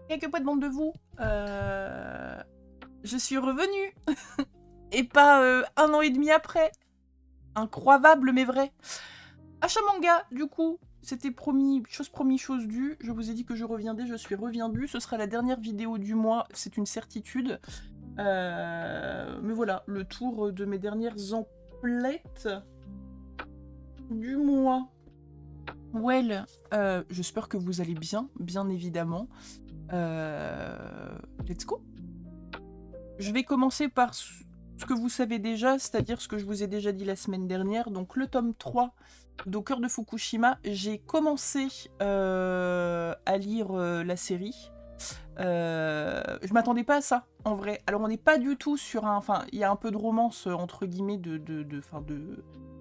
Quelques poids de bande de vous. Je suis revenue. Et pas 1 an et demi après. Incroyable mais vrai. Achat manga, du coup, c'était promis, chose due. Je vous ai dit que je reviendrai, je suis reviendue. Ce sera la dernière vidéo du mois, c'est une certitude. Mais voilà, le tour de mes dernières emplettes du mois. Well, j'espère que vous allez bien, bien évidemment. Let's go. Je vais commencer par ce que vous savez déjà, c'est-à-dire ce que je vous ai déjà dit la semaine dernière. Donc le tome 3 d'Au cœur de Fukushima. J'ai commencé à lire la série. Je m'attendais pas à ça, en vrai. Alors on n'est pas du tout sur un... Enfin, il y a un peu de romance, entre guillemets,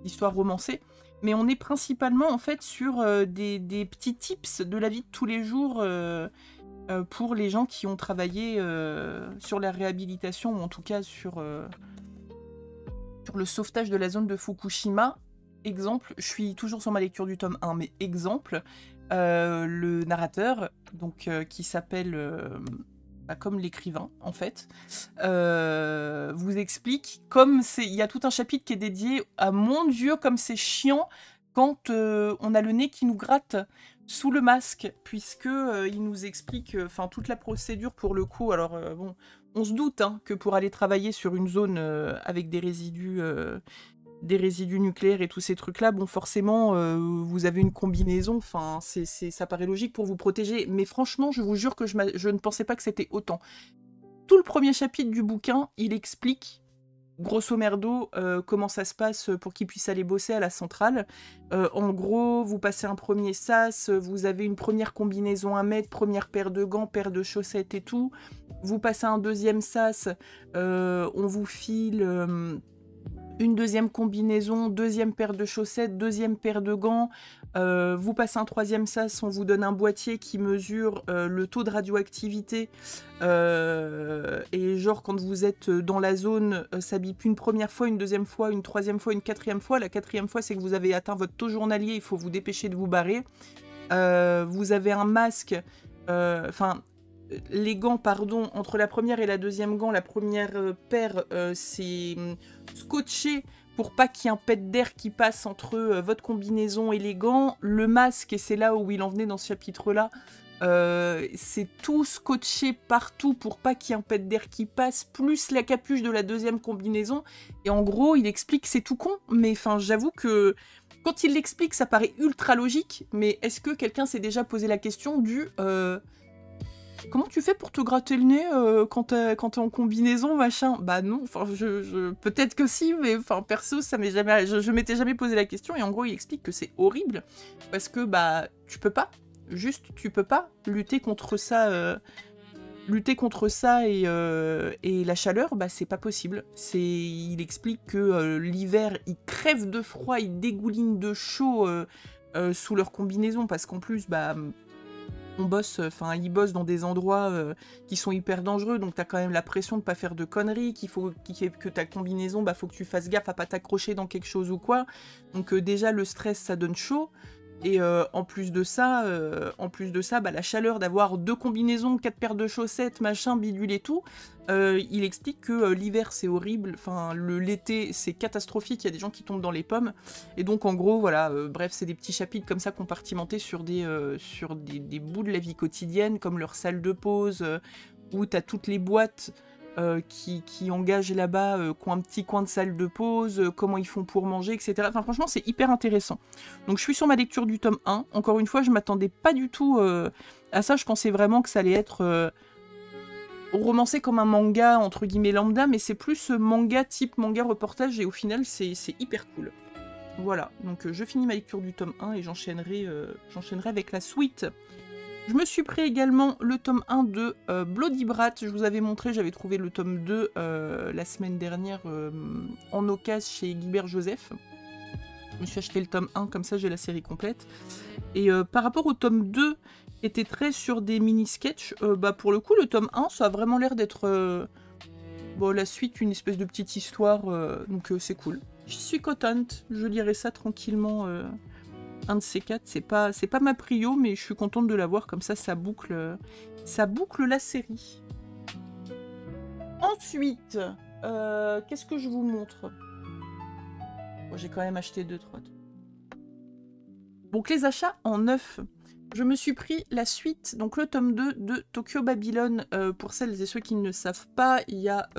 d'histoire romancée. Mais on est principalement, en fait, sur des petits tips de la vie de tous les jours... pour les gens qui ont travaillé sur la réhabilitation, ou en tout cas sur le sauvetage de la zone de Fukushima. Exemple, je suis toujours sur ma lecture du tome 1, mais exemple, le narrateur, donc qui s'appelle, comme l'écrivain en fait, vous explique, comme il y a tout un chapitre qui est dédié à mon Dieu, comme c'est chiant quand on a le nez qui nous gratte sous le masque, puisque il nous explique toute la procédure pour le coup. Alors bon, on se doute que pour aller travailler sur une zone avec des résidus nucléaires et tous ces trucs-là, bon forcément vous avez une combinaison, enfin ça paraît logique pour vous protéger, mais franchement je vous jure que je ne pensais pas que c'était autant. Tout le premier chapitre du bouquin, il explique grosso merdo, comment ça se passe pour qu'ils puissent aller bosser à la centrale. En gros, vous passez un premier sas, vous avez une première combinaison à mettre, première paire de gants, paire de chaussettes et tout. Vous passez un deuxième sas, on vous file une deuxième combinaison, deuxième paire de chaussettes, deuxième paire de gants. Vous passez un troisième sas, on vous donne un boîtier qui mesure le taux de radioactivité. Et genre, quand vous êtes dans la zone, ça bip une première fois, une deuxième fois, une troisième fois, une quatrième fois. La quatrième fois, c'est que vous avez atteint votre taux journalier, il faut vous dépêcher de vous barrer. Vous avez un masque, les gants, pardon, entre la première et la deuxième gant, la première paire, c'est scotché pour pas qu'il y ait un pet d'air qui passe entre votre combinaison et les gants. Le masque, et c'est là où il en venait dans ce chapitre-là, c'est tout scotché partout pour pas qu'il y ait un pet d'air qui passe, plus la capuche de la deuxième combinaison. Et en gros, il explique, c'est tout con, mais enfin, j'avoue que quand il l'explique, ça paraît ultra logique, mais est-ce que quelqu'un s'est déjà posé la question du... comment tu fais pour te gratter le nez quand t'es en combinaison, machin? Bah non, enfin, peut-être que si, mais enfin, perso, ça m'est jamais... Je m'étais jamais posé la question, et en gros, il explique que c'est horrible, parce que, bah, tu peux pas. Juste, tu peux pas lutter contre ça... et la chaleur, bah, c'est pas possible. Il explique que l'hiver, ils crèvent de froid, ils dégoulinent de chaud sous leur combinaison, parce qu'en plus, bah... ils bossent dans des endroits qui sont hyper dangereux, donc t'as quand même la pression de pas faire de conneries, que ta combinaison, bah faut que tu fasses gaffe à pas t'accrocher dans quelque chose ou quoi. Donc déjà le stress ça donne chaud, et en plus de ça, bah, la chaleur d'avoir 2 combinaisons, 4 paires de chaussettes, machin, bidule et tout. Il explique que l'hiver c'est horrible, enfin l'été c'est catastrophique, il y a des gens qui tombent dans les pommes, et donc en gros voilà, bref c'est des petits chapitres comme ça compartimentés sur des bouts de la vie quotidienne, comme leur salle de pause, où t'as toutes les boîtes qui engagent là-bas, qui ont un petit coin de salle de pause, comment ils font pour manger, etc. Enfin franchement c'est hyper intéressant. Donc je suis sur ma lecture du tome 1, encore une fois je m'attendais pas du tout à ça, je pensais vraiment que ça allait être... romancé comme un manga entre guillemets lambda, mais c'est plus manga type manga reportage, et au final c'est hyper cool. Voilà, donc je finis ma lecture du tome 1 et j'enchaînerai avec la suite. Je me suis pris également le tome 1 de Bloody Brat. Je vous avais montré, j'avais trouvé le tome 2 la semaine dernière en occasion chez Guibert Joseph. Je me suis acheté le tome 1, comme ça j'ai la série complète. Et par rapport au tome 2, qui était très sur des mini-sketchs, bah pour le coup, le tome 1, ça a vraiment l'air d'être la suite, une espèce de petite histoire, donc c'est cool. Je suis contente, je lirai ça tranquillement un de ces quatre. C'est pas ma prio, mais je suis contente de l'avoir, comme ça boucle la série. Ensuite, qu'est-ce que je vous montre? Bon, j'ai quand même acheté 2 trottes. Donc les achats en neuf. Je me suis pris la suite, donc le tome 2 de Tokyo Babylon. Pour celles et ceux qui ne savent pas, il y a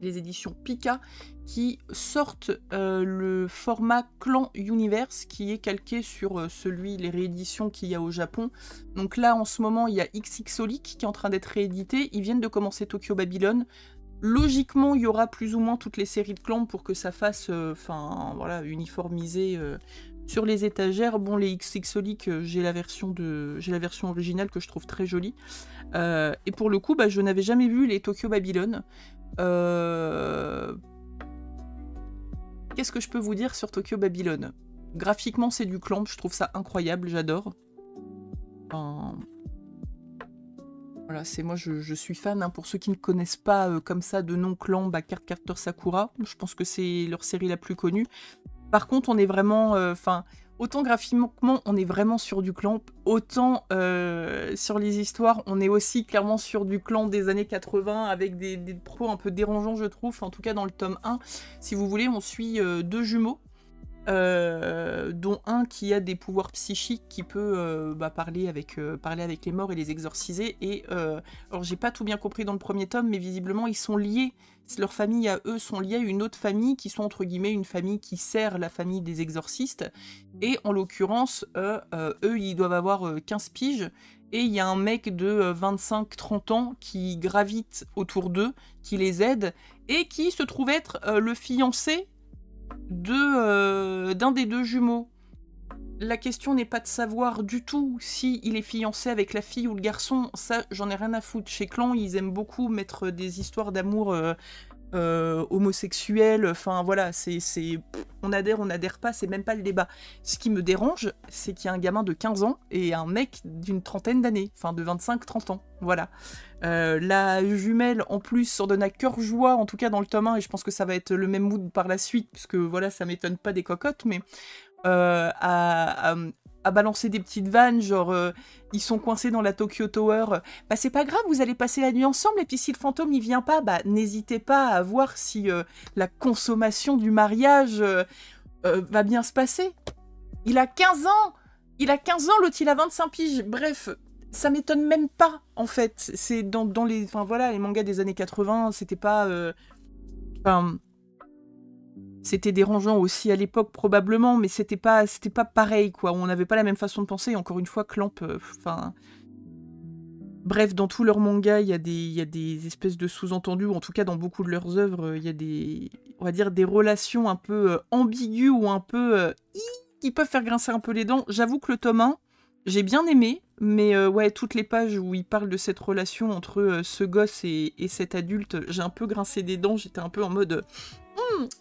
les éditions Pika qui sortent le format Clan Universe qui est calqué sur les rééditions qu'il y a au Japon. Donc là, en ce moment, il y a XXolic qui est en train d'être réédité. Ils viennent de commencer Tokyo Babylon. Logiquement, il y aura plus ou moins toutes les séries de clans pour que ça fasse voilà, uniformisé sur les étagères. Bon, les XXolic, j'ai la version originale que je trouve très jolie. Et pour le coup, je n'avais jamais vu les Tokyo Babylon. Qu'est-ce que je peux vous dire sur Tokyo Babylon? Graphiquement, c'est du clamp, je trouve ça incroyable, j'adore. Voilà, moi je suis fan, hein. Pour ceux qui ne connaissent pas comme ça de nom clan, Cardcaptor Sakura, je pense que c'est leur série la plus connue. Par contre, on est vraiment... autant graphiquement, on est vraiment sur du clan, autant sur les histoires, on est aussi clairement sur du clan des années 80, avec des pros un peu dérangeants, je trouve. En tout cas, dans le tome 1, si vous voulez, on suit 2 jumeaux, dont un qui a des pouvoirs psychiques, qui peut parler avec les morts et les exorciser. Et alors, j'ai pas tout bien compris dans le premier tome, mais visiblement, ils sont liés. Leurs familles à eux sont liées à une autre famille qui sont entre guillemets une famille qui sert la famille des exorcistes. Et en l'occurrence, eux, ils doivent avoir 15 piges. Et il y a un mec de 25-30 ans qui gravite autour d'eux, qui les aide, et qui se trouve être le fiancé d'un des 2 jumeaux. La question n'est pas de savoir du tout si il est fiancé avec la fille ou le garçon, ça j'en ai rien à foutre. Chez Clan, ils aiment beaucoup mettre des histoires d'amour homosexuelles, enfin voilà, on adhère pas, c'est même pas le débat. Ce qui me dérange, c'est qu'il y a un gamin de 15 ans et un mec d'une trentaine d'années, enfin de 25-30 ans, voilà. La jumelle, en plus, s'en donne à cœur joie, en tout cas dans le tome 1, et je pense que ça va être le même mood par la suite, puisque voilà, ça m'étonne pas des cocottes, mais à balancer des petites vannes, genre ils sont coincés dans la Tokyo Tower, c'est pas grave, vous allez passer la nuit ensemble, et puis si le fantôme il vient pas, n'hésitez pas à voir si la consommation du mariage va bien se passer. Il a 15 ans, l'autre il a 25 piges, bref, ça m'étonne même pas, en fait. C'est dans les, les mangas des années 80, c'était pas... c'était dérangeant aussi à l'époque, probablement, mais c'était pas pareil, quoi. On n'avait pas la même façon de penser, et encore une fois, Clamp, Bref, dans tous leurs mangas, il y a des espèces de sous-entendus, ou en tout cas, dans beaucoup de leurs œuvres, il y a on va dire, des relations un peu ambiguës, ou un peu... qui peuvent faire grincer un peu les dents. J'avoue que le tome 1, j'ai bien aimé, mais ouais, toutes les pages où il parle de cette relation entre ce gosse et cet adulte, j'ai un peu grincé des dents, j'étais un peu en mode...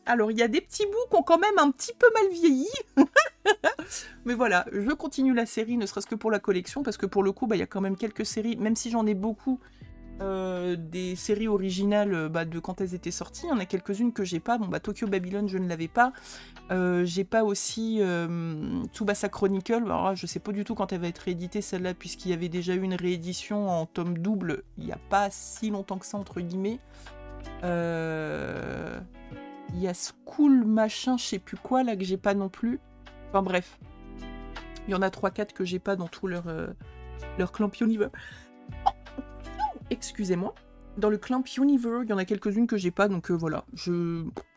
alors, il y a des petits bouts qui ont quand même un petit peu mal vieilli. Mais voilà, je continue la série, ne serait-ce que pour la collection, parce que pour le coup, il y a quand même quelques séries, même si j'en ai beaucoup, des séries originales de quand elles étaient sorties, il y en a quelques-unes que j'ai pas. Bon, Tokyo Babylon, je ne l'avais pas. J'ai pas aussi Tsubasa Chronicle. Alors là, je sais pas du tout quand elle va être rééditée, celle-là, puisqu'il y avait déjà eu une réédition en tome double, il n'y a pas si longtemps que ça, entre guillemets. Il y a School machin, je sais plus quoi, là, que j'ai pas non plus. Enfin bref. Il y en a 3-4 que j'ai pas dans tout leur Clamp Universe. Oh, excusez-moi. Dans le Clamp Universe, il y en a quelques-unes que j'ai pas, donc voilà.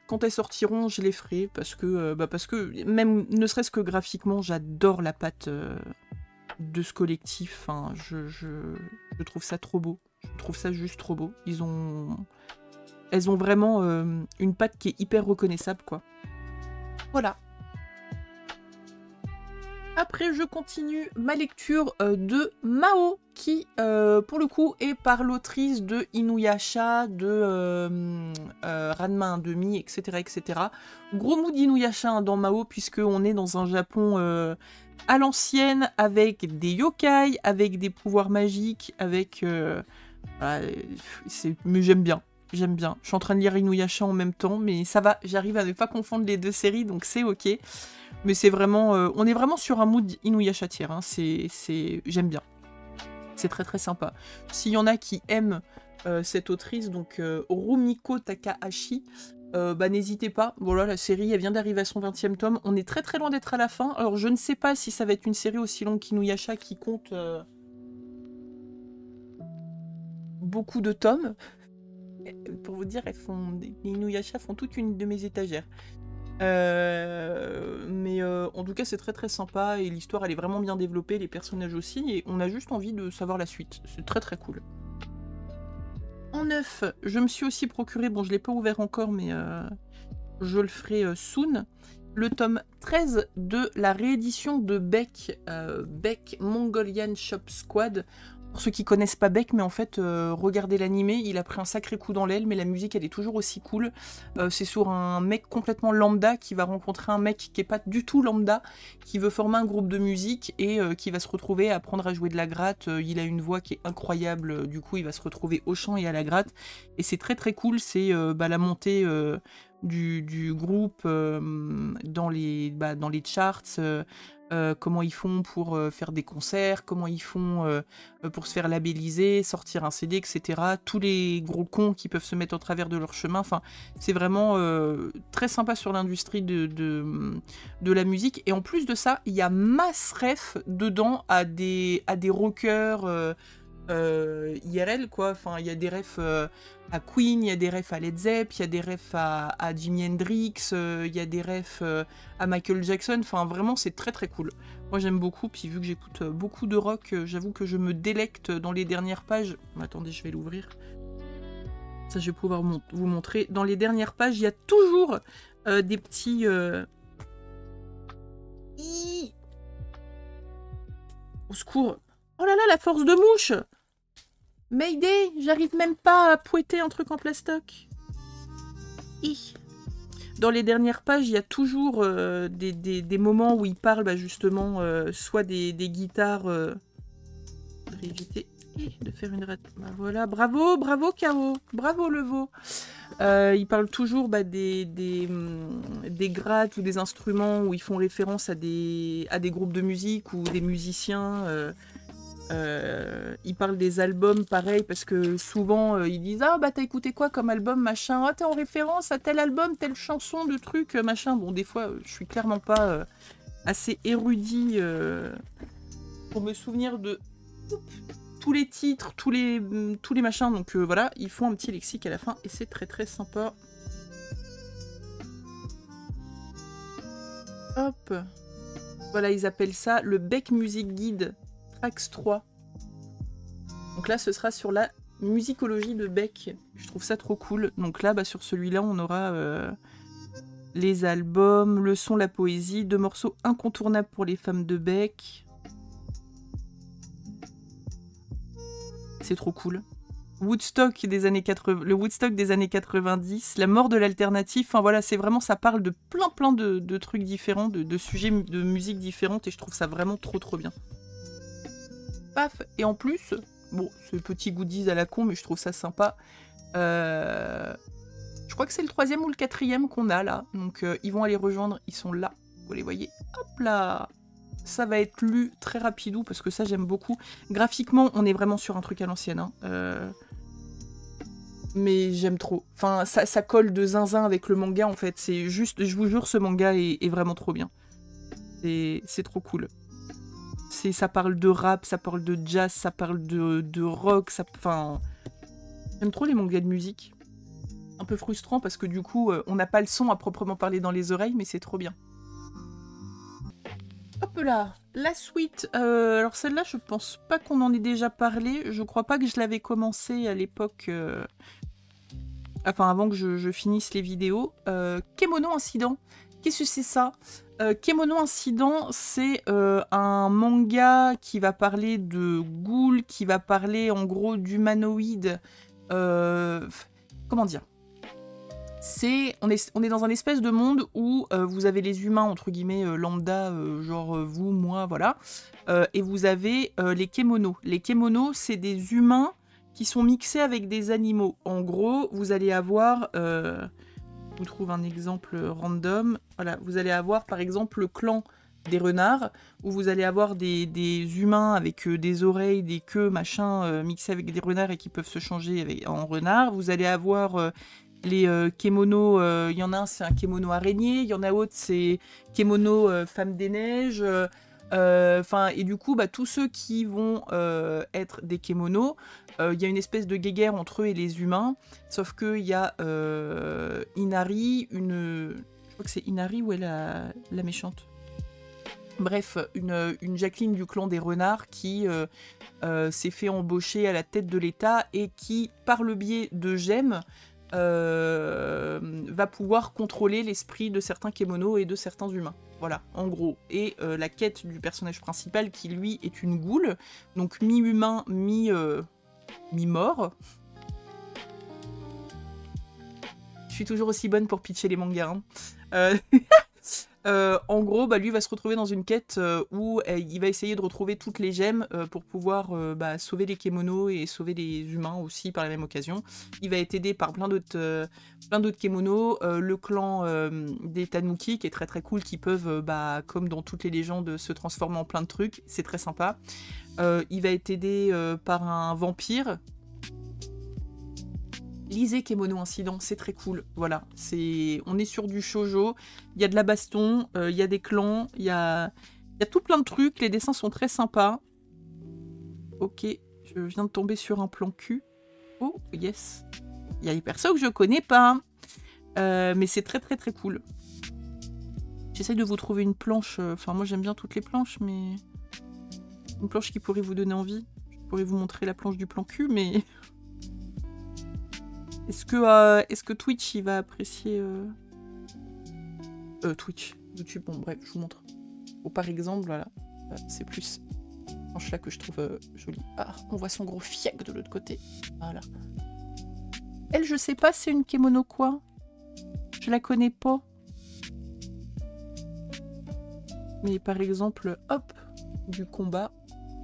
Quand elles sortiront, je les ferai, parce que même, ne serait-ce que graphiquement, j'adore la patte de ce collectif. Enfin, je trouve ça trop beau. Je trouve ça juste trop beau. Elles ont vraiment une patte qui est hyper reconnaissable, quoi. Voilà. Après, je continue ma lecture de Mao, qui, pour le coup, est par l'autrice de Inuyasha, de Ranma 1/2, etc., etc. Gros mood d'Inuyasha dans Mao, puisqu'on est dans un Japon à l'ancienne, avec des yokai, avec des pouvoirs magiques, avec... mais j'aime bien. J'aime bien. Je suis en train de lire Inuyasha en même temps, mais ça va, j'arrive à ne pas confondre les deux séries, donc c'est ok. Mais c'est vraiment... on est vraiment sur un mood Inuyasha tier, hein. J'aime bien. C'est très très sympa. S'il y en a qui aiment cette autrice, donc Rumiko Takahashi, bah n'hésitez pas. Voilà, la série, elle vient d'arriver à son 20e tome. On est très très loin d'être à la fin. Alors je ne sais pas si ça va être une série aussi longue qu'Inuyasha qui compte beaucoup de tomes. Pour vous dire, les Inuyasha font toute une de mes étagères. Mais en tout cas, c'est très très sympa et l'histoire elle est vraiment bien développée, les personnages aussi, et on a juste envie de savoir la suite. C'est très très cool. En neuf, je me suis aussi procuré, bon je l'ai pas ouvert encore, mais je le ferai soon, le tome 13 de la réédition de Beck, Beck Mongolian Shop Squad. Pour ceux qui connaissent pas Beck, mais en fait, regardez l'animé, il a pris un sacré coup dans l'aile, mais la musique, elle est toujours aussi cool. C'est sur un mec complètement lambda qui va rencontrer un mec qui est pas du tout lambda, qui veut former un groupe de musique et qui va se retrouver à apprendre à jouer de la gratte. Il a une voix qui est incroyable, du coup, il va se retrouver au chant et à la gratte. Et c'est très très cool, c'est la montée du groupe dans les charts. Comment ils font pour faire des concerts, comment ils font pour se faire labelliser, sortir un CD, etc. Tous les gros cons qui peuvent se mettre au travers de leur chemin. Enfin, c'est vraiment très sympa sur l'industrie de la musique. Et en plus de ça, il y a masse ref dedans à des rockers IRL, quoi. Enfin, il y a des refs à Queen, il y a des refs à Led Zepp, il y a des refs à Jimi Hendrix, il y a des refs à Michael Jackson. Enfin, vraiment, c'est très très cool. Moi, j'aime beaucoup. Puis vu que j'écoute beaucoup de rock, j'avoue que je me délecte dans les dernières pages. Attendez, je vais l'ouvrir. Ça, je vais pouvoir vous montrer. Dans les dernières pages, il y a toujours des petits... Au secours. Oh là là, la force de mouche! Mayday, j'arrive même pas à pouetter un truc en plastoc. Dans les dernières pages, il y a toujours des moments où il parle justement soit des guitares... Je vais éviter de faire une rate. Bah, voilà, bravo, bravo K.O. Bravo le veau. Il parle toujours des grattes ou des instruments où ils font référence à des groupes de musique ou des musiciens... ils parlent des albums, pareil, parce que souvent ils disent ah bah t'as écouté quoi comme album machin, ah t'es en référence à tel album, telle chanson de truc machin. Bon, des fois je suis clairement pas assez érudit pour me souvenir de tous les titres, tous les machins, donc voilà, ils font un petit lexique à la fin et c'est très très sympa. Hop, voilà, ils appellent ça le Beck Music Guide Trax 3. Donc là, ce sera sur la musicologie de Beck. Je trouve ça trop cool. Donc là, sur celui-là, on aura les albums, le son, la poésie, 2 morceaux incontournables pour les femmes de Beck. C'est trop cool. Woodstock des années 80, le Woodstock des années 90, la mort de l'alternative. Enfin voilà, c'est vraiment, ça parle de plein de trucs différents, de sujets de musique différentes, et je trouve ça vraiment trop bien. Paf. Et en plus, bon, c'est petit goodies à la con, mais je trouve ça sympa. Je crois que c'est le 3e ou le 4e qu'on a là. Donc ils vont aller rejoindre, ils sont là. Vous les voyez. Hop là. Ça va être lu très rapidou parce que ça j'aime beaucoup. Graphiquement, on est vraiment sur un truc à l'ancienne. Hein. Mais j'aime trop. Enfin, ça colle de zinzin avec le manga en fait. C'est juste, je vous jure, ce manga est vraiment trop bien. C'est trop cool. Ça parle de rap, ça parle de jazz, ça parle de rock, enfin... J'aime trop les mangas de musique. Un peu frustrant parce que du coup, on n'a pas le son à proprement parler dans les oreilles, mais c'est trop bien. Hop là, la suite. Alors celle-là, je pense pas qu'on en ait déjà parlé. Je crois pas que je l'avais commencé à l'époque... Enfin, avant que je finisse les vidéos. Kemono Incident. Qu'est-ce que c'est ça? Kemono Incident, c'est un manga qui va parler de ghouls, qui va parler en gros d'humanoïdes. Comment dire? On est dans un espèce de monde où vous avez les humains, entre guillemets, lambda, genre vous, moi, voilà. Et vous avez les kemonos. Les kemonos, c'est des humains qui sont mixés avec des animaux. En gros, vous allez avoir... vous trouve un exemple random. Voilà, vous allez avoir par exemple le clan des renards, où vous allez avoir des humains avec des oreilles, des queues, machin, mixés avec des renards et qui peuvent se changer en renards. Vous allez avoir les kémonos, il y en a un c'est un kémono araignée, il y en a autre c'est kémono femme des neiges, et du coup tous ceux qui vont être des kémonos, il y a une espèce de guéguerre entre eux et les humains, sauf qu'il y a Inari, je crois que c'est Inari ou elle la méchante. Bref, une Jacqueline du clan des renards qui s'est fait embaucher à la tête de l'État et qui, par le biais de gemmes, va pouvoir contrôler l'esprit de certains kémonos et de certains humains. Voilà, en gros. Et la quête du personnage principal qui, lui, est une goule, donc mi-humain, mi-mort. Je suis toujours aussi bonne pour pitcher les mangas. Hein. En gros, lui va se retrouver dans une quête où il va essayer de retrouver toutes les gemmes pour pouvoir sauver les kémonos et sauver les humains aussi par la même occasion. Il va être aidé par plein d'autres kémonos, le clan des Tanuki qui est très très cool, qui peuvent, comme dans toutes les légendes, se transformer en plein de trucs, c'est très sympa. Il va être aidé par un vampire. Lisez Kemono Incident, c'est très cool. Voilà, on est sur du shoujo, il y a de la baston, il y a des clans, il y a tout plein de trucs, les dessins sont très sympas. Ok, je viens de tomber sur un plan cul. Oh, yes. Il y a des persos que je connais pas, mais c'est très très très cool. J'essaye de vous trouver une planche, moi j'aime bien toutes les planches, mais... Une planche qui pourrait vous donner envie. Je pourrais vous montrer la planche du plan cul, mais... Est-ce que Twitch il va apprécier Twitch, YouTube, bon bref, je vous montre. Ou par exemple, voilà, c'est plus cette planche là que je trouve jolie. Ah, on voit son gros fiac de l'autre côté. Voilà. Elle, je sais pas, c'est une Kemono quoi. Je la connais pas. Mais par exemple, hop, du combat.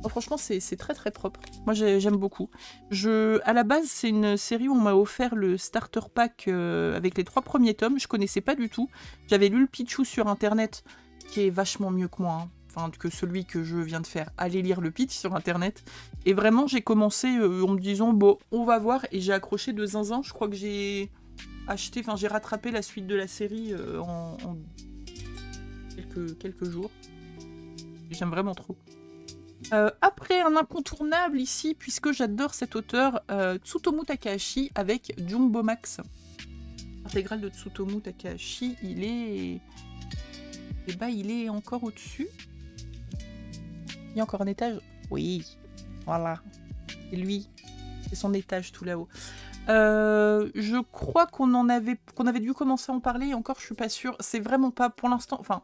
Oh, franchement, c'est très très propre. Moi, j'aime beaucoup. À la base, c'est une série où on m'a offert le starter pack avec les 3 premiers tomes. Je connaissais pas du tout. J'avais lu le pitchou sur internet, qui est vachement mieux que moi. Hein. Enfin, que celui que je viens de faire. Allez lire le pitch sur internet. Et vraiment, j'ai commencé en me disant, bon, on va voir. Et j'ai accroché de zinzin. Je crois que j'ai j'ai rattrapé la suite de la série en quelques jours. J'aime vraiment trop. Après un incontournable ici, puisque j'adore cet auteur, Tsutomu Takahashi avec Jumbo Max. L'intégrale de Tsutomu Takahashi, il est... il est encore au-dessus. Il y a encore un étage? Oui, voilà. Et lui, c'est son étage tout là-haut. Je crois qu'on avait dû commencer à en parler, et encore je suis pas sûre. C'est vraiment pas pour l'instant... Enfin...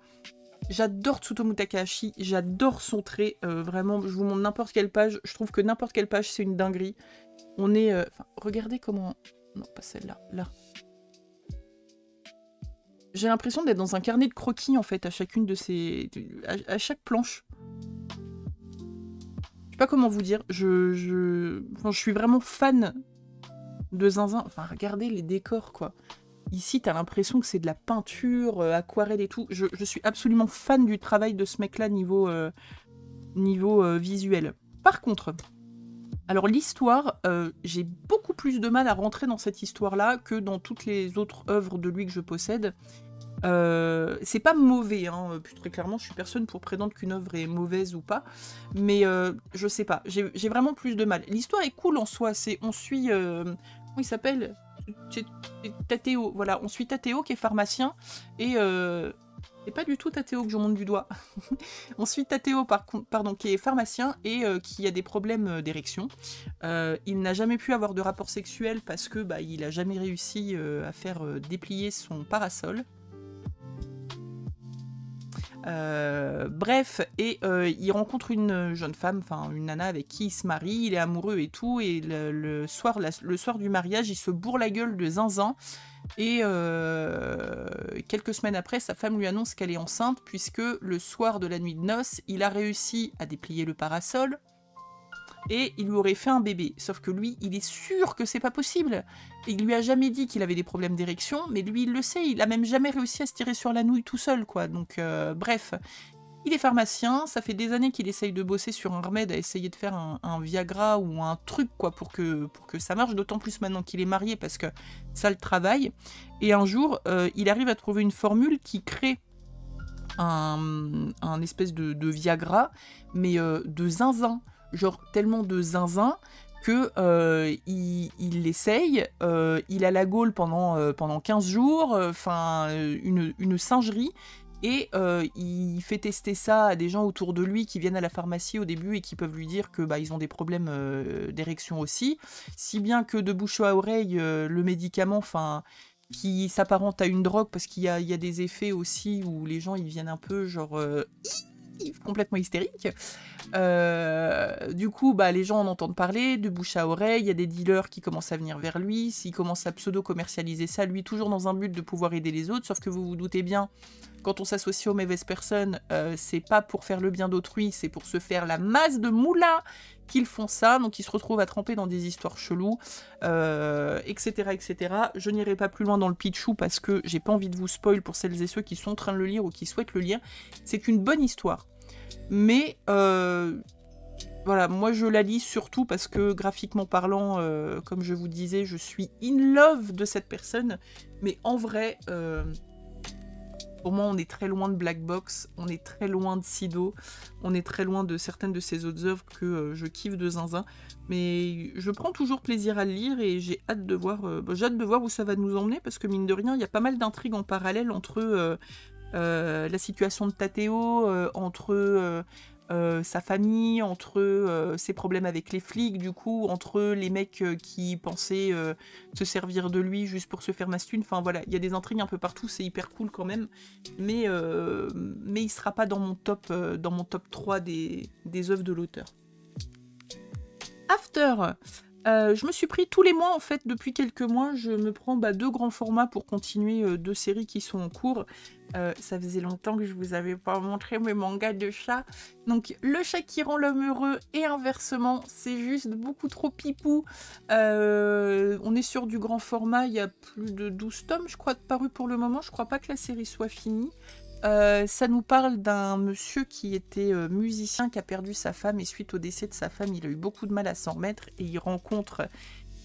J'adore Tsutomu Takahashi, j'adore son trait, vraiment, je vous montre n'importe quelle page, je trouve que n'importe quelle page c'est une dinguerie. On est... regardez comment... Non, pas celle-là, là. J'ai l'impression d'être dans un carnet de croquis, en fait, à chacune de ces... à chaque planche. Je sais pas comment vous dire, je suis vraiment fan de zinzin. Enfin, regardez les décors, quoi. Ici, t'as l'impression que c'est de la peinture, aquarelle et tout. Je suis absolument fan du travail de ce mec-là niveau visuel. Par contre, alors l'histoire, j'ai beaucoup plus de mal à rentrer dans cette histoire-là que dans toutes les autres œuvres de lui que je possède. C'est pas mauvais, hein, plus très clairement, je suis personne pour prétendre qu'une œuvre est mauvaise ou pas, mais je sais pas, j'ai vraiment plus de mal. L'histoire est cool en soi, on suit... comment il s'appelle ? C'est Tateo, voilà, on suit Tateo qui est pharmacien, et c'est pas du tout Tateo que je monte du doigt. On suit Tateo, pardon, qui est pharmacien et qui a des problèmes d'érection. Il n'a jamais pu avoir de rapport sexuel parce que il a jamais réussi à faire déplier son parasol. Bref, et il rencontre une jeune femme, enfin une nana avec qui il se marie, il est amoureux et tout, et le soir du mariage, il se bourre la gueule de zinzin, et quelques semaines après, sa femme lui annonce qu'elle est enceinte, puisque le soir de la nuit de noces, il a réussi à déplier le parasol, et il lui aurait fait un bébé. Sauf que lui, il est sûr que c'est pas possible. Il lui a jamais dit qu'il avait des problèmes d'érection, mais lui, il le sait. Il a même jamais réussi à se tirer sur la nouille tout seul, quoi. Donc, bref. Il est pharmacien, ça fait des années qu'il essaye de bosser sur un remède, à essayer de faire un Viagra ou un truc, quoi, pour que ça marche, d'autant plus maintenant qu'il est marié, parce que ça le travaille. Et un jour, il arrive à trouver une formule qui crée un espèce de Viagra, mais de zinzin. Genre tellement de zinzin que il l'essaye, il a la gaule pendant 15 jours, enfin une singerie, et il fait tester ça à des gens autour de lui qui viennent à la pharmacie au début et qui peuvent lui dire que ils ont des problèmes d'érection aussi, si bien que de bouche à oreille, le médicament, enfin, qui s'apparente à une drogue, parce qu'il y a des effets aussi où les gens ils viennent un peu genre complètement hystériques. Du coup, les gens en entendent parler, de bouche à oreille, il y a des dealers qui commencent à venir vers lui, s'il commence à pseudo-commercialiser ça, lui, toujours dans un but de pouvoir aider les autres, sauf que vous vous doutez bien, quand on s'associe aux mauvaises personnes, c'est pas pour faire le bien d'autrui, c'est pour se faire la masse de moula qu'ils font ça, donc ils se retrouvent à tremper dans des histoires cheloues, etc., etc. Je n'irai pas plus loin dans le pitchou parce que j'ai pas envie de vous spoil pour celles et ceux qui sont en train de le lire ou qui souhaitent le lire. C'est une bonne histoire. Mais voilà, moi je la lis surtout parce que graphiquement parlant, comme je vous disais, je suis in love de cette personne. Mais en vrai, pour moi, on est très loin de Black Box, on est très loin de Sido, on est très loin de certaines de ses autres œuvres que je kiffe de zinzin. Mais je prends toujours plaisir à le lire et j'ai hâte de voir, où ça va nous emmener, parce que mine de rien, il y a pas mal d'intrigues en parallèle entre la situation de Tateo, entre sa famille, entre ses problèmes avec les flics, du coup, entre les mecs qui pensaient se servir de lui juste pour se faire mastune. Enfin voilà, il y a des intrigues un peu partout, c'est hyper cool quand même. Mais il sera pas dans mon top 3 des œuvres de l'auteur. After, je me suis pris tous les mois, en fait, depuis quelques mois, je me prends 2 grands formats pour continuer 2 séries qui sont en cours. Ça faisait longtemps que je vous avais pas montré mes mangas de chat. Donc, Le chat qui rend l'homme heureux et inversement, c'est juste beaucoup trop pipou. On est sur du grand format, il y a plus de 12 tomes, je crois, de parus pour le moment. Je crois pas que la série soit finie. Ça nous parle d'un monsieur qui était musicien, qui a perdu sa femme, et suite au décès de sa femme, il a eu beaucoup de mal à s'en remettre, et il rencontre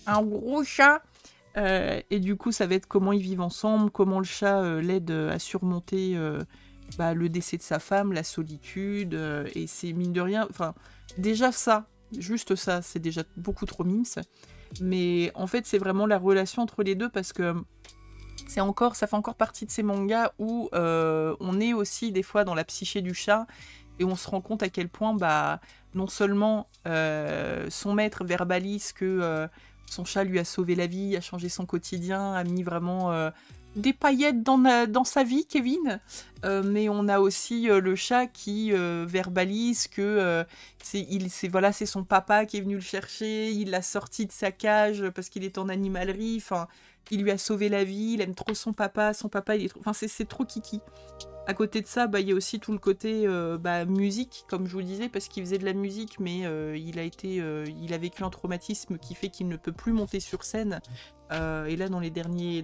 un gros chat, et du coup ça va être comment ils vivent ensemble, comment le chat l'aide à surmonter le décès de sa femme, la solitude, et c'est mine de rien, enfin déjà ça, juste ça, c'est déjà beaucoup trop mimes, mais en fait c'est vraiment la relation entre les deux, parce que ça fait encore partie de ces mangas où on est aussi des fois dans la psyché du chat et on se rend compte à quel point non seulement son maître verbalise que son chat lui a sauvé la vie, a changé son quotidien, a mis vraiment des paillettes dans sa vie, Kevin, mais on a aussi le chat qui verbalise que c'est son papa qui est venu le chercher, il l'a sorti de sa cage parce qu'il est en animalerie, enfin il lui a sauvé la vie, il aime trop son papa il est trop... Enfin c'est trop kiki. À côté de ça, il y a aussi tout le côté musique, comme je vous le disais, parce qu'il faisait de la musique, mais il a vécu un traumatisme qui fait qu'il ne peut plus monter sur scène. Et là, dans les derniers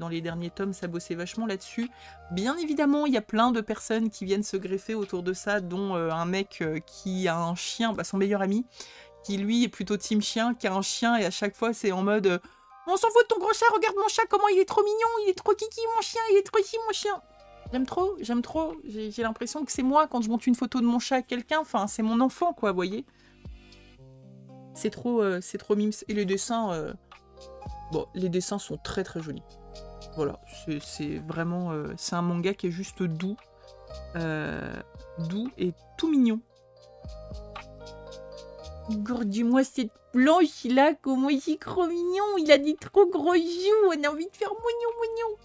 tomes, ça bossait vachement là-dessus. Bien évidemment, il y a plein de personnes qui viennent se greffer autour de ça, dont un mec qui a un chien, son meilleur ami, qui lui est plutôt team chien, qui a un chien, et à chaque fois, c'est en mode on s'en fout de ton gros chat, regarde mon chat, comment il est trop mignon, il est trop kiki, mon chien, il est trop ici, mon chien. J'aime trop. J'ai l'impression que c'est moi quand je monte une photo de mon chat à quelqu'un. Enfin, c'est mon enfant, quoi, vous voyez. C'est trop mimes. Et les dessins... les dessins sont très très jolis. Voilà, c'est vraiment... c'est un manga qui est juste doux. Doux et tout mignon. Regardez-moi cette planche là, comment il est trop mignon. Il a des trop gros joues, on a envie de faire mignon.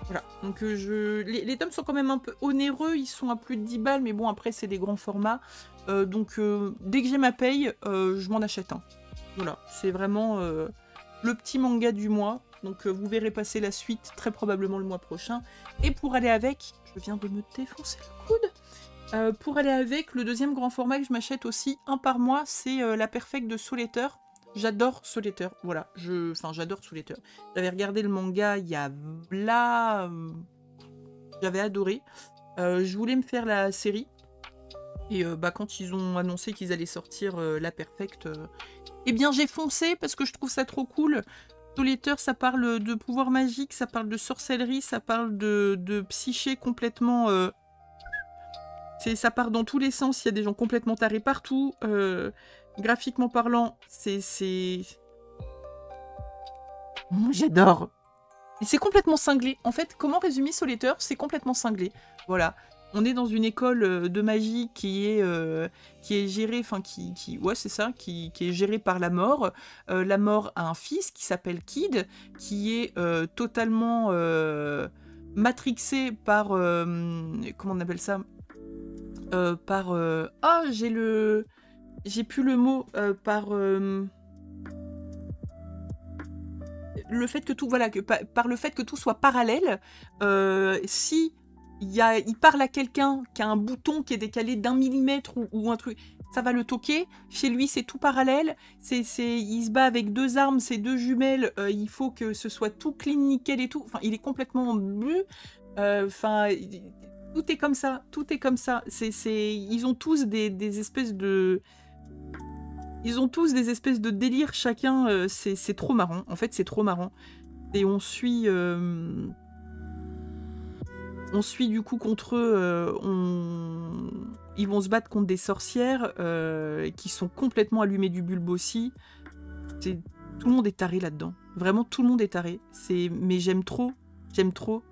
Voilà, donc les tomes sont quand même un peu onéreux, ils sont à plus de 10 balles, mais bon, après, c'est des grands formats. Donc, dès que j'ai ma paye, je m'en achète un. Voilà, c'est vraiment le petit manga du mois. Donc, vous verrez passer la suite, très probablement le mois prochain. Et pour aller avec, je viens de me défoncer le coude. Pour aller avec, le deuxième grand format que je m'achète aussi, un par mois, c'est la Perfect de Soul Eater. J'adore Soul Eater, voilà. Enfin, j'adore Soul Eater. J'avais regardé le manga il y a là... J'avais adoré. Je voulais me faire la série. Et bah, quand ils ont annoncé qu'ils allaient sortir la Perfect, eh bien j'ai foncé parce que je trouve ça trop cool. Soul Eater, ça parle de pouvoir magique, ça parle de sorcellerie, ça parle de psyché complètement... ça part dans tous les sens, il y a des gens complètement tarés partout. Graphiquement parlant, c'est... J'adore. C'est complètement cinglé. En fait, comment résumer Soul Eater? C'est complètement cinglé. Voilà. On est dans une école de magie qui est gérée, enfin ouais c'est ça, qui est gérée par la mort. La mort a un fils qui s'appelle Kid, qui est totalement matrixé par comment on appelle ça? Ah, j'ai plus le mot par le fait que tout, voilà, par le fait que tout soit parallèle. Si il parle à quelqu'un qui a un bouton qui est décalé d'1 millimètre ou un truc, ça va le toquer. Chez lui, c'est tout parallèle. Il se bat avec 2 armes, c'est 2 jumelles. Il faut que ce soit tout clean, nickel et tout. Enfin, il est complètement bleu. Enfin, tout est comme ça. Tout est comme ça. Ils ont tous des espèces de... Ils ont tous des espèces de délires chacun. C'est trop marrant. En fait, c'est trop marrant. Et on suit du coup contre eux, ils vont se battre contre des sorcières qui sont complètement allumées du bulbe aussi. Tout le monde est taré là-dedans. Vraiment, tout le monde est taré. Mais j'aime trop. J'aime trop.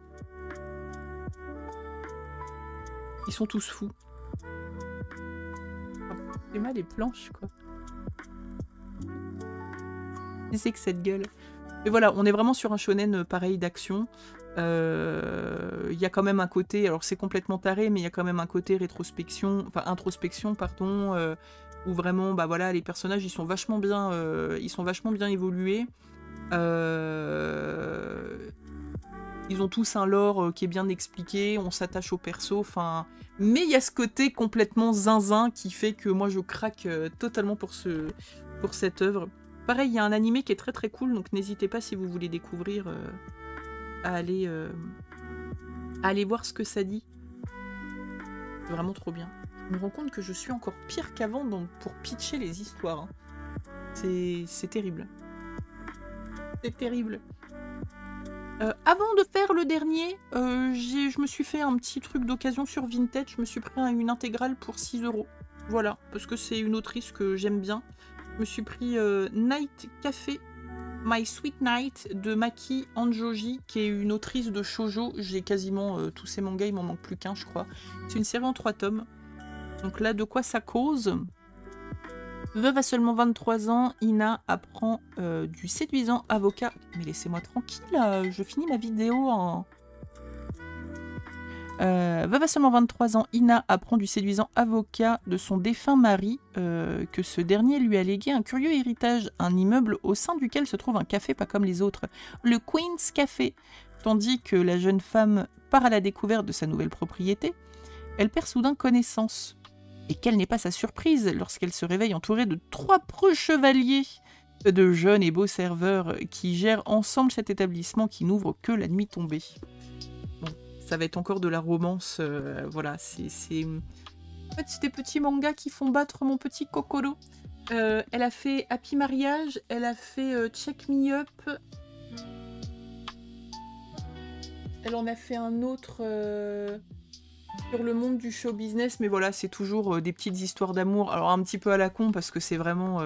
Ils sont tous fous. C'est mal les planches, quoi. C'est que cette gueule. Mais voilà, on est vraiment sur un shonen pareil d'action. Il y a quand même un côté, alors c'est complètement taré, mais il y a quand même un côté introspection, pardon, où vraiment, bah voilà, les personnages ils sont vachement bien évolués. Ils ont tous un lore qui est bien expliqué, on s'attache aux persos, enfin, mais il y a ce côté complètement zinzin qui fait que moi je craque totalement pour cette œuvre. Pareil, il y a un animé qui est très très cool, donc n'hésitez pas si vous voulez découvrir à aller voir ce que ça dit. C'est vraiment trop bien. Je me rends compte que je suis encore pire qu'avant pour pitcher les histoires. Hein. C'est terrible. C'est terrible. Avant de faire le dernier, je me suis fait un petit truc d'occasion sur Vinted. Je me suis pris une intégrale pour 6 €. Voilà, parce que c'est une autrice que j'aime bien. Je me suis pris Night Café, My Sweet Night de Maki Anjoji, qui est une autrice de shoujo. J'ai quasiment tous ses mangas, il m'en manque plus qu'un, je crois. C'est une série en 3 tomes. Donc là, de quoi ça cause? Veuve à seulement 23 ans, Ina apprend du séduisant avocat. Mais laissez-moi tranquille, je finis ma vidéo en... Veuve à seulement 23 ans, Ina apprend du séduisant avocat de son défunt mari que ce dernier lui a légué un curieux héritage, un immeuble au sein duquel se trouve un café pas comme les autres, le Queen's Café. Tandis que la jeune femme part à la découverte de sa nouvelle propriété, elle perd soudain connaissance. Et quelle n'est pas sa surprise lorsqu'elle se réveille entourée de 3 preux chevaliers, de jeunes et beaux serveurs qui gèrent ensemble cet établissement qui n'ouvre que la nuit tombée. Bon, ça va être encore de la romance, voilà, En fait, c'est des petits mangas qui font battre mon petit Kokoro. Elle a fait Happy Mariage, elle a fait Check Me Up. Elle en a fait un autre... sur le monde du show business, mais voilà, c'est toujours des petites histoires d'amour, alors un petit peu à la con, parce que c'est vraiment...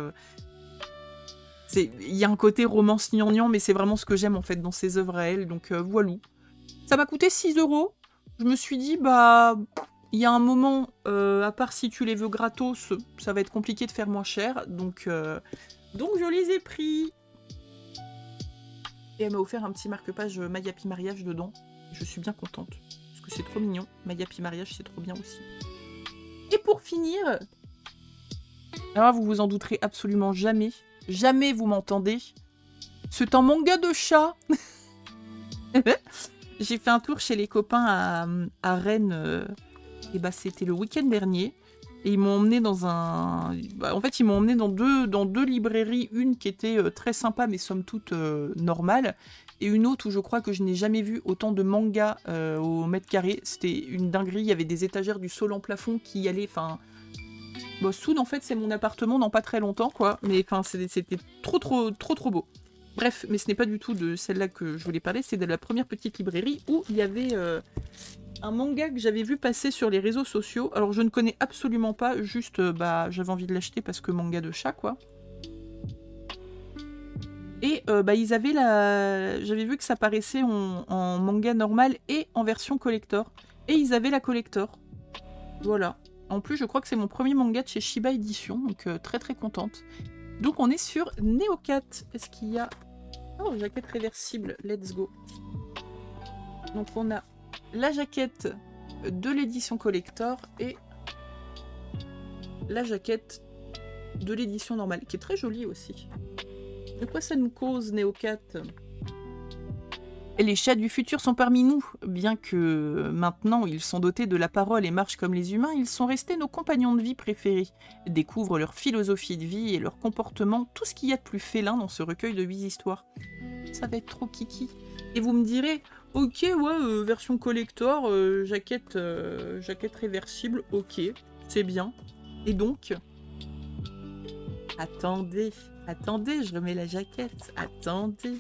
il y a un côté romance gnangnan, mais c'est vraiment ce que j'aime en fait dans ses œuvres à elle, donc voilà. Ça m'a coûté 6 €, je me suis dit, bah... Il y a un moment, à part si tu les veux gratos, ça va être compliqué de faire moins cher, donc je les ai pris. Et elle m'a offert un petit marque-page My Happy Mariage dedans, je suis bien contente. Que c'est trop mignon. My Happy Mariage, c'est trop bien aussi. Et pour finir, alors vous vous en douterez absolument jamais. Jamais vous m'entendez. C'est un manga de chat. J'ai fait un tour chez les copains à Rennes Et bah c'était le week-end dernier. Et ils m'ont emmené dans un... Bah, en fait, ils m'ont emmené dans deux librairies. Une qui était très sympa, mais somme toute normale. Et une autre où je crois que je n'ai jamais vu autant de mangas au mètre carré. C'était une dinguerie. Il y avait des étagères du sol en plafond qui allaient... Enfin... Bon, Soud, en fait, c'est mon appartement dans pas très longtemps, quoi. Mais enfin, c'était trop beau. Bref, mais ce n'est pas du tout de celle-là que je voulais parler. C'est de la première petite librairie où il y avait... un manga que j'avais vu passer sur les réseaux sociaux. Alors, je ne connais absolument pas, juste, bah, j'avais envie de l'acheter parce que manga de chat, quoi. Et, bah, ils avaient la... J'avais vu que ça paraissait en manga normal et en version collector. Et ils avaient la collector. Voilà. En plus, je crois que c'est mon premier manga de chez Shiba Edition, donc très contente. Donc, on est sur Neocat. Est-ce qu'il y a... Oh, jaquette réversible, let's go. Donc, on a la jaquette de l'édition collector et la jaquette de l'édition normale, qui est très jolie aussi. De quoi ça nous cause, Neocat? Les chats du futur sont parmi nous. Bien que maintenant ils sont dotés de la parole et marchent comme les humains, ils sont restés nos compagnons de vie préférés. Découvre leur philosophie de vie et leur comportement, tout ce qu'il y a de plus félin dans ce recueil de 8 histoires. Ça va être trop kiki. Et vous me direz... Ok, ouais, version collector, jaquette réversible, ok, c'est bien. Et donc... Attendez, je remets la jaquette, attendez.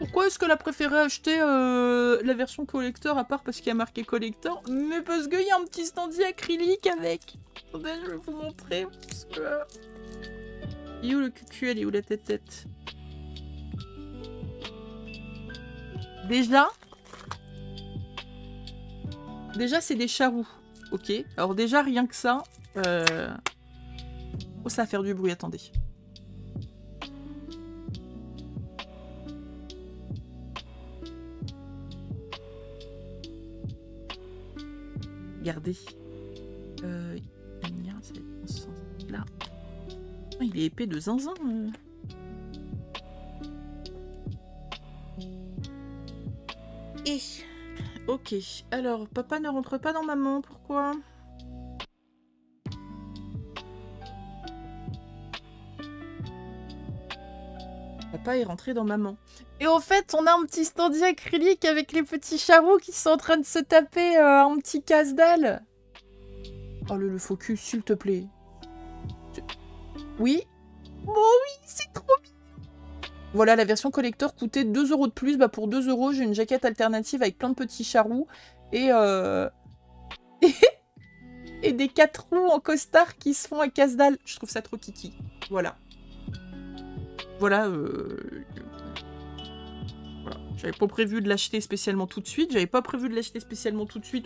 Pourquoi est-ce qu'elle a préféré acheter la version collector, à part parce qu'il y a marqué collector? Mais parce qu'il y a un petit standy acrylique avec. Attendez, je vais vous montrer, parce que... Il est où le cucu, elle est où la tête? Déjà c'est des charous, ok. Alors déjà, rien que ça... Oh, ça va faire du bruit, attendez. Regardez. Là. Oh, il est épais de zinzin. Et... Ok, alors, papa ne rentre pas dans maman, pourquoi? Papa est rentré dans maman. Et en fait, on a un petit standy acrylique avec les petits charous qui sont en train de se taper un petit casse-dalle. Oh, le focus, s'il te plaît. Oui? Oh oui, c'est trop bien. Voilà, la version collector coûtait 2 € de plus. Bah, pour 2 €, j'ai une jaquette alternative avec plein de petits charous. Et, et des 4 roues en costard qui se font à casse-dalle. Je trouve ça trop kiki. Voilà. Voilà. Voilà. J'avais pas prévu de l'acheter spécialement tout de suite.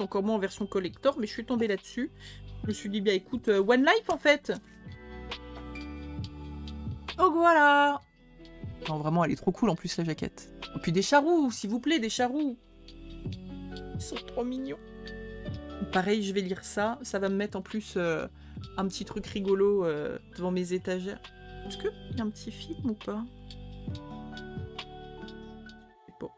Encore moins en version collector. Mais je suis tombée là-dessus. Je me suis dit, bien écoute, One Life en fait. Donc voilà. Non, vraiment, elle est trop cool en plus, la jaquette. Et puis des charous, s'il vous plaît, des charous. Ils sont trop mignons. Pareil, je vais lire ça. Ça va me mettre en plus un petit truc rigolo devant mes étagères. Est-ce qu'il y a un petit film ou pas? Bon.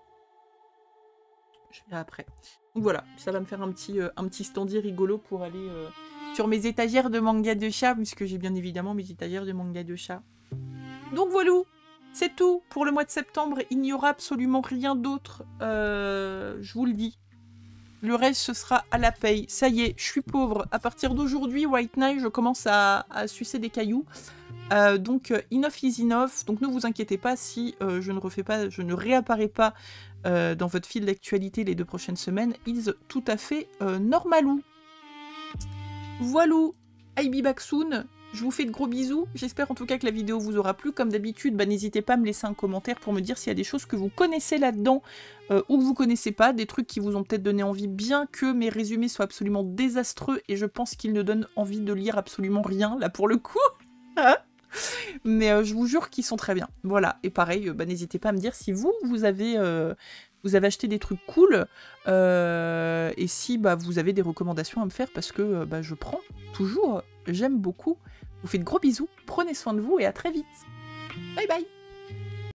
Je verrai après. Donc voilà, ça va me faire un petit standy rigolo pour aller sur mes étagères de manga de chat, puisque j'ai bien évidemment mes étagères de manga de chat. Donc voilà, c'est tout pour le mois de septembre. Il n'y aura absolument rien d'autre, je vous le dis. Le reste, ce sera à la paye. Ça y est, je suis pauvre. À partir d'aujourd'hui, White Knight, je commence à sucer des cailloux. Donc, enough is enough. Donc, ne vous inquiétez pas si je ne réapparais pas dans votre fil d'actualité les 2 prochaines semaines. Is tout à fait normalou. Voilou, I be back soon. Je vous fais de gros bisous. J'espère en tout cas que la vidéo vous aura plu. Comme d'habitude, bah, n'hésitez pas à me laisser un commentaire pour me dire s'il y a des choses que vous connaissez là-dedans ou que vous connaissez pas. Des trucs qui vous ont peut-être donné envie, bien que mes résumés soient absolument désastreux. Et je pense qu'ils ne donnent envie de lire absolument rien, là pour le coup. Mais je vous jure qu'ils sont très bien. Voilà. Et pareil, bah, n'hésitez pas à me dire si vous avez acheté des trucs cool. Et si bah, vous avez des recommandations à me faire, parce que bah, je prends toujours. J'aime beaucoup. Je vous fais de gros bisous, prenez soin de vous et à très vite. Bye bye.